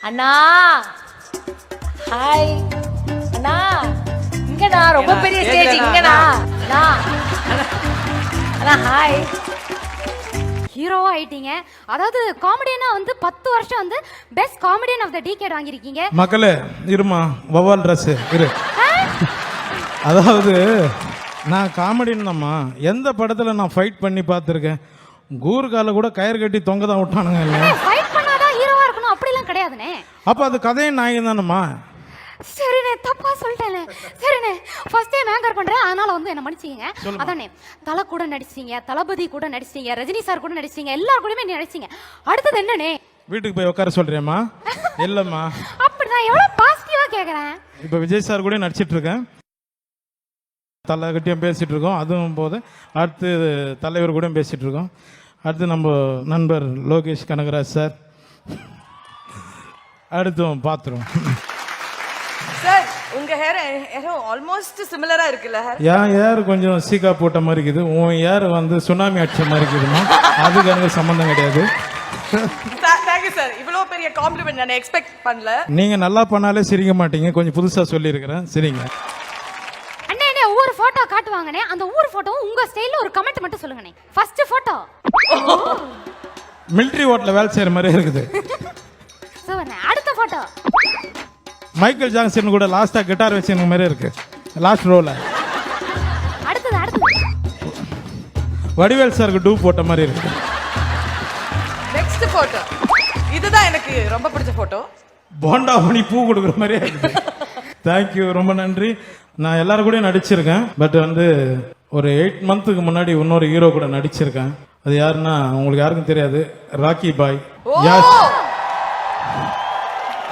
அண்ணா hi அண்ணா இங்கண்ணா ரொம்ப பெரிய stage இங்கண்ணா அண்ணா அண்ணா hi ஹீரோவா ஆயிட்டீங்க. அதாவது காமெடியனா வந்து 10 வருஷம் வந்து best comedian of the decade வாங்கியிருக்கீங்க. மக்களே இருமா வவால் ட்ரெஸ் இரு. அதாவது நான் காமெடின்னு தான்மா, எந்த படத்துல நான் ஃபைட் பண்ணி பார்த்துருக்கேன். கூர்கால கூட கயிறு கட்டி தொங்க தான் விட்டானுங்க. இல்லை ஃபைட் பண்ணாதான் ஹீரோவா இருக்கணும் அப்படிலாம் கிடையாதுனே. அப்போ அது கதையின் நாயகன் தானம்மா. சரிண்ணே, தப்பா சொல்லிட்டேனே. சரிண்ணே, ஃபர்ஸ்ட் டைம் ஆங்கர் பண்றேன், அதனால வந்து என்ன மன்னிச்சிங்க. அதானே தல கூட நடிச்சீங்க, தளபதி கூட நடிச்சீங்க, ரஜினி சார் கூட நடிச்சீங்க, எல்லார் கூடயுமே நடிச்சீங்க. அடுத்தது என்னண்ணே? வீட்டுக்கு போய் உட்கார சொல்றியம்மா? இல்லம்மா, அப்படி நான் எவ்வளவு பாசிட்டிவா கேக்குறேன். இப்போ விஜய் சார் கூட நடிச்சிட்டு இருக்கேன், தலை கட்டியும் பேசிட்டு இருக்கோம். அதுவும் போது அடுத்து தலைவர் கூட பேசிட்டு இருக்கோம். அடுத்து நம்ம நண்பர் லோகேஷ் கனகராஜ் சார் அடுத்தும் பார்த்துருவோம். சார் உங்க ஹேர் ஆல்மோஸ்ட் சிமிலரா இருக்குல்ல? என் ஏர் கொஞ்சம் சீக்கா போட்ட மாதிரி இருக்குது, உன் ஏர் வந்து சுனாமி அடிச்ச மாதிரி இருக்குதுமா. அதுக்கு எனக்கு சம்மந்தம் கிடையாது. தேங்க்யூ சார், இவ்வளவு பெரிய காம்ப்ளிமெண்ட் நான் எக்ஸ்பெக்ட் பண்ணல. நீங்க நல்லா பண்ணாலே சிரிக்க மாட்டீங்க, கொஞ்சம் புதுசா சொல்லியிருக்கிறேன், சரிங்க. அண்ணே ஒவ்வொரு போட்டோ காட்டுவாங்கனே, அந்த ஒவ்வொரு போட்டோவும் உங்க ஸ்டைல்ல ஒரு கமெண்ட் மட்டும் சொல்லுங்கண்ணே. ஃபர்ஸ்ட் போட்டோ மிலிட்டரி ஓட்டல வேலை செய்யற மாதிரி இருக்குது. சூப்பர்ண்ணே. அடுத்த போட்டோ மைக்கேல் ஜாக்சன் கூட லாஸ்டா கிட்டார் வச்சிருக்க மாதிரி இருக்கு, லாஸ்ட் ரோல. அடுத்தது வடிவேல் சாருக்கு டூ போட்ட மாதிரி இருக்கு. நெக்ஸ்ட் போட்டோ இதுதான் எனக்கு ரொம்ப பிடிச்ச போட்டோ. போண்டா பண்ணி பூ கொடுக்குற மாதிரியே இருக்கு. தேங்க்யூ, ரொம்ப நன்றி. நான் எல்லாரும் கூட நடிச்சிருக்கேன், பட் வந்து ஒரு 8 மந்த்துக்கு முன்னாடி இன்னொரு ஹீரோ கூட நடிச்சிருக்கேன். அது யாருன்னா உங்களுக்கு யாருக்கும் தெரியாது, ராக்கி பாய். யாஸ்,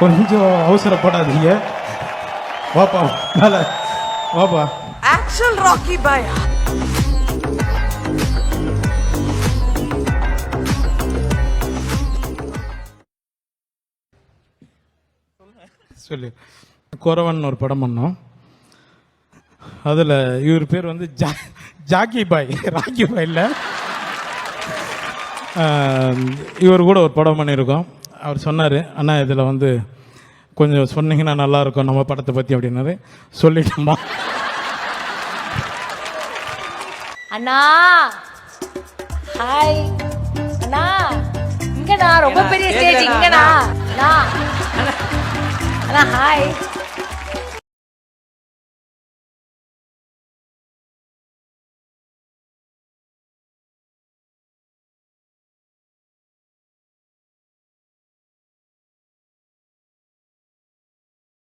கொஞ்சம் அவசரப்படாதீங்க, வாப்பா மேல வாப்பா. ஆக்சுவல் ராக்கி பாய். சொல்லி குறவன் ஒரு படம் பண்ணோம், அதில் இவர் பேர் வந்து ஜாக்கி பாய், ராக்கி பாய் இல்லை. இவர் கூட ஒரு படம் பண்ணியிருக்கோம். அவர் சொன்னார், அண்ணா இதில் வந்து கொஞ்சம் சொன்னீங்கன்னா நல்லாயிருக்கும் நம்ம படத்தை பற்றி அப்படின்னாரு. சொல்லிட்டோம்மா. அண்ணா ஹாய் அண்ணா இங்கண்ணா ரொம்ப பெரிய ஸ்டேஜ் இங்கண்ணா அண்ணா அண்ணா ஹாய்